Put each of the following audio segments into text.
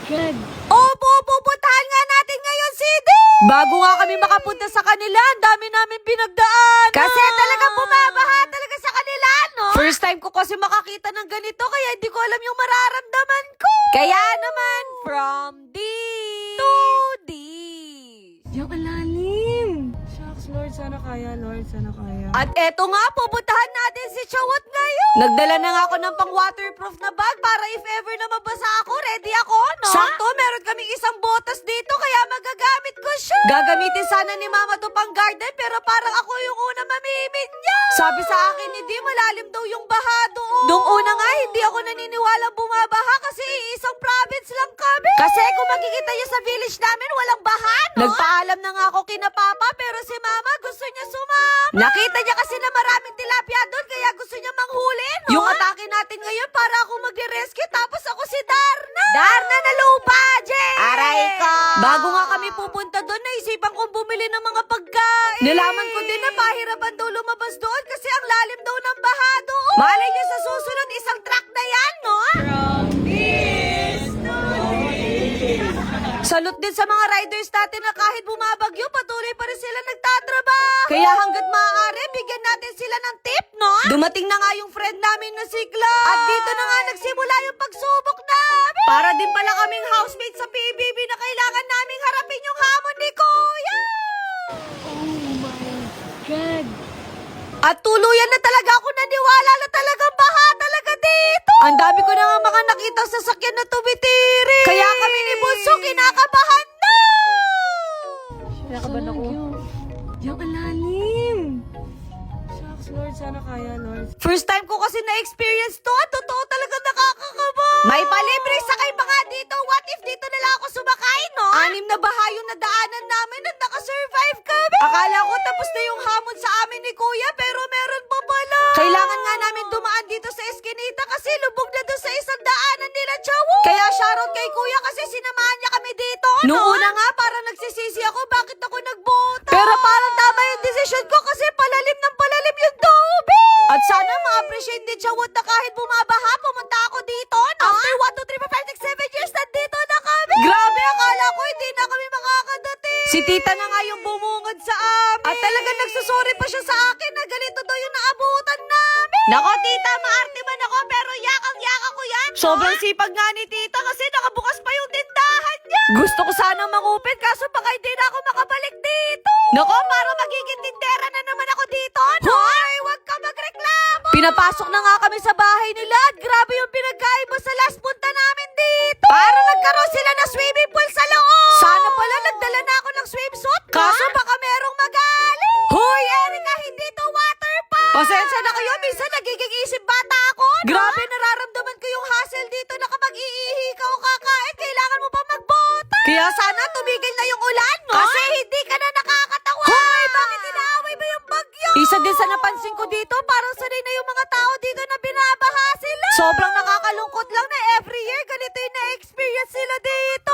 God. Opo, pupuntahan nga natin ngayon si Dee! Bago nga kami makapunta sa kanila, ang dami namin pinagdaan. Kasi talagang bumabaha talaga sa kanila, no? First time ko kasi makakita ng ganito, kaya hindi ko alam yung mararamdaman ko. Kaya naman, from D to D. Yung alalim. Shucks, Lord, sana kaya, Lord, sana kaya. At eto nga, pupuntahan natin si Chawat ngayon. Nagdala na nga ako ng pang-waterproof na bag para if ever na mabasa ako, ready ako, no? Sakto, meron kaming isang botas dito, kaya magagamit ko siya. Gagamitin sana ni Mama to pang garden, pero parang ako yung una mamimit niya. Sabi sa akin ni Di, malalim daw yung baha doon. Nung una nga, hindi ako naniniwalang bumabaha kasi isang province lang kami. Kasi kung makikita niyo sa village namin, walang baha, no? Nagpaalam na nga ako kina Papa, pero si Mama gusto niya sumama. Nakita niya kasi na maraming tilapia doon, kaya gusto niya manghuli, no? Yung atake natin ngayon, para ako magre-rescue, tapos ako si Darna. Darna na low budget! Aray ko! Bago nga kami pupunta doon, naisipan kong bumili ng mga pagkain. Nalaman ko din na pahirapan daw lumabas doon kasi ang lalim daw ng baha doon. Malay niyo sa susunod, isang truck na yan, no? Salute din sa mga riders natin na kahit bumabagyo, patuloy pa rin sila nagtatrabaho. Kaya hanggat maaari, bigyan natin sila ng tip, no? Dumating na nga yung friend namin na si Clark. At dito na nga nagsimula yung pagsubok namin. Para din pala kaming housemate sa PBB na kailangan naming harapin yung hamon ni Kuya. Oh my God. At tuluyan na talaga ako naniwala na talagang baha talaga dito. Ang dami ko na nga mga nakitang sasakyan na tumitiri. Kaya kami ni Bunso kinakabahan na. Kinakabahan ako. Yung alalim. Shucks, Lord, sana kaya, Lord. First time ko kasi na-experience to at totoo talaga nakakakaba. May palibre sakay pa nga dito. What if dito na lang ako sumakay, no? 6 na baha yung nadaanan namin at nakasurvive kami. Akala ko tapos na yung hamon sa amin ni Kuya, pero meron pa pala. Kailangan nga namin dumaan dito sa eskinita kasi lubog na doon sa isang daanan nila, Chawo. Kaya shoutout kay Kuya kasi sinamahan niya kami dito, no? Noong una nga parang nagsisisi ako bakit ako nagbota. Pero parang tama yung desisyon ko kasi palalim ng palalim yung tubig. At sana ma-appreciate ni Chawat na kahit bumabaha, pumunta ako dito, no? After 1, 2, 3, 4, 5, 6, 7 years, nandito na kami. Grabe, akala ko hindi na kami makakadating. Si tita na nga yung bumungad sa amin. At talagang nagsusori pa siya sa akin na ganito daw yung naabutan namin. Nako tita, maarte man ako pero yakang-yaka ko yan, no? Sobrang sipag nga ni tita kasi nakabukas pa yung tindahan niya. Gusto ko sanang mangupit kaso baka hindi na ako makabalik dito. Nako, para magiging tindera na naman ako dito, no? Hoy, wag ka magreklamo. Pinapasok na nga kami sa bahay nila at grabe yung pinagkaiba sa last punta namin dito. Para nagkaroon sila ng swimming pool sa loob. Sana pala nagdala na ako ng swimsuit, no? Kaso baka merong magalit. Hoy, Erika, hindi to water park. Pasensya na kayo, minsan nagiging isip bata ako, no? Grabe, nararamdaman ko yung hassle dito na kapag iihi ka o kakain, kailangan mo pa magbota. Kaya sana tumigil na yung ulan, no? Kasi hindi ka na nakakatawa. Hoy, bakit inaaway mo yung bagyo? Isa din sa napansin ko dito, parang sanay na yung mga tao dito na binabaha sila. Sobrang nakakalungkot lang na every year ganito yung na-experience sila dito.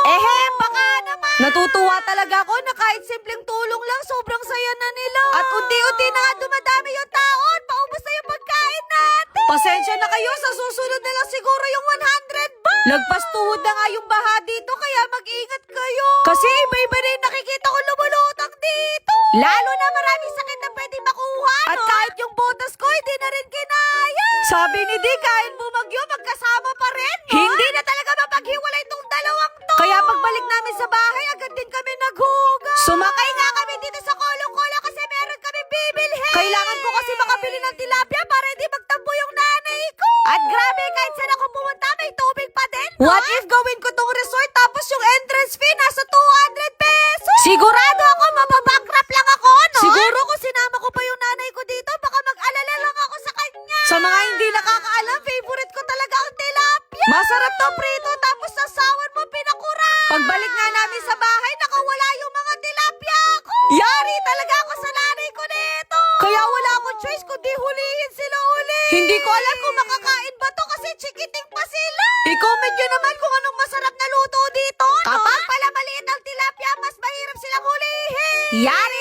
Baka naman. Natutuwa talaga ako na kahit simpleng tulong lang, sobrang saya na nila. At unti-unti na nga dumadami yung tao at paubos na yung pagkain natin. Pasensya na kayo, sa susunod na lang siguro yung 100 ba? Lagpas tuhod na nga yung baha dito, kaya mag-ingat kayo. Kasi iba-iba na yung nakikita ko lumulutang dito. Lalo na maraming sakit na pwede makuha, no? At kahit yung botas ko, hindi na rin kinaya. Sabi ni Di, kahit bumagyo, magkasama pa rin, no? Hindi na talaga mapaghiwalay itong dalawang to. Kaya pagbalik namin sa bahay, agad din kami naghugas. Sumakay nga kami dito sa kolong-kolo kasi meron kami bibilhin. Kailangan ko kasi makabili ng tilapia para hindi magtambo yung nanay ko. At grabe, kahit saan ako pumunta, may tubig pa din, no? What if gawin ko tong resort tapos yung entrance fee nasa 200 pesos? Sigurado ako mababankrupt lang ako, no? Siguro kung sinama ko pa yung nanay ko dito, baka mag-alala lang ako sa kanya. Sa mga hindi nakakaalam, favorite ko talaga ang tilapia. Masarap to prito tapos sasawan mo pinakuran. Pagbalik nga namin sa bahay, nakawala yung mga tilapia ko. Yari talaga ako sa nanay ko nito. Kaya wala akong choice kundi hulihin sila uli. Hindi ko alam kung makakain ba to kasi chikiting pa sila. I-comment nyo naman kung anong masarap na luto dito, no? Kapag pala maliit ang tilapia, mas mahirap silang hulihin. Yari!